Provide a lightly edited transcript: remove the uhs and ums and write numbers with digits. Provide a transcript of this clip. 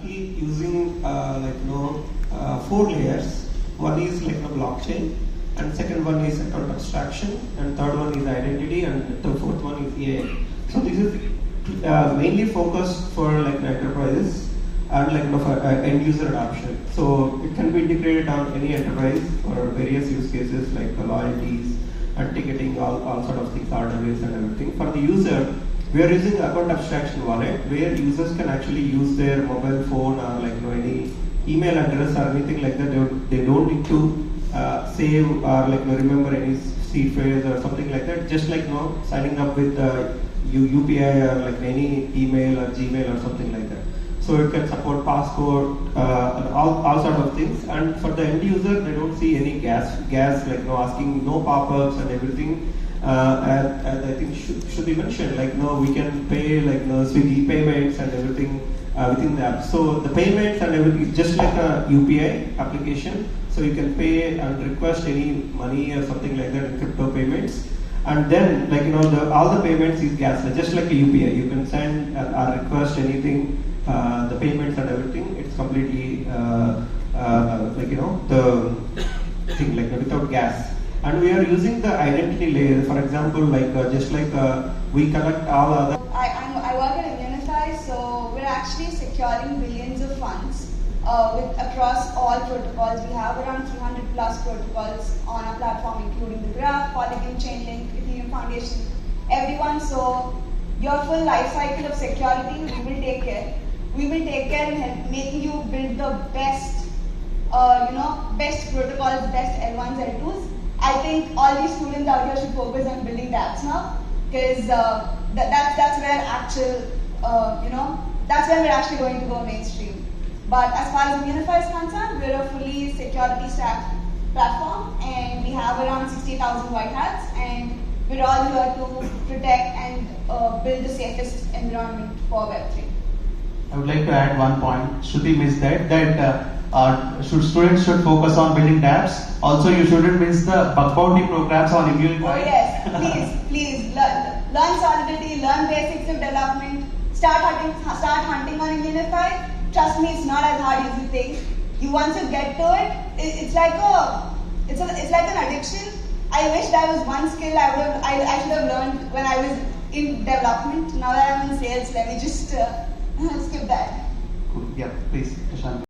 currently using four layers. One is like a blockchain, and second one is account abstraction, and third one is identity, and the fourth one is AI. So this is mainly focused for like enterprises and like for end user adoption. So it can be integrated on any enterprise for various use cases like loyalties and ticketing, all sort of things, RWAs and everything. For the user, we are using account abstraction wallet where users can actually use their mobile phone or like any email address or anything like that. They don't need to save or like remember any seed phrase or something like that. Just like signing up with UPI or like any email or Gmail or something like that. So it can support passport, and all sort of things. And for the end user, they don't see any gas like asking no pop-ups and everything. And I think should be mentioned, like we can pay like Swiggy payments and everything within the app. So the payments and everything is just like a UPI application. So you can pay and request any money or something like that in crypto payments. And then like all the payments is gasless, just like a UPI. You can send or request anything, the payments and everything. It's completely the thing like without gas. And we are using the identity layer. For example, like just like we collect all other. I work at UniFi, so we're actually securing billions of funds across all protocols. We have around 300 plus protocols on our platform, including the Graph, Polygon, Chainlink, Ethereum Foundation, everyone. So your full life cycle of security, we will take care. We will take care in making you build the best, best protocols, best L1s, L2s. I think all these students out here should focus on building the apps now, because that's where that's where we're actually going to go mainstream. But as far as UniFi is concerned, we're a fully security stack platform, and we have around 60,000 white hats, and we're all here to protect and build the safest environment for Web3. I would like to add one point. Shruti missed that students should focus on building dApps. Also, you shouldn't miss the bug bounty programs on UniFi. Oh yes, please learn Solidity, learn basics of development. Start hunting on UniFi. Trust me, it's not as hard as you think. Once you get to it, it's like an addiction. I wish there was one skill I should have learned when I was in development. Now that I'm in sales, let me just skip that. Cool. Yeah, please, Prashant.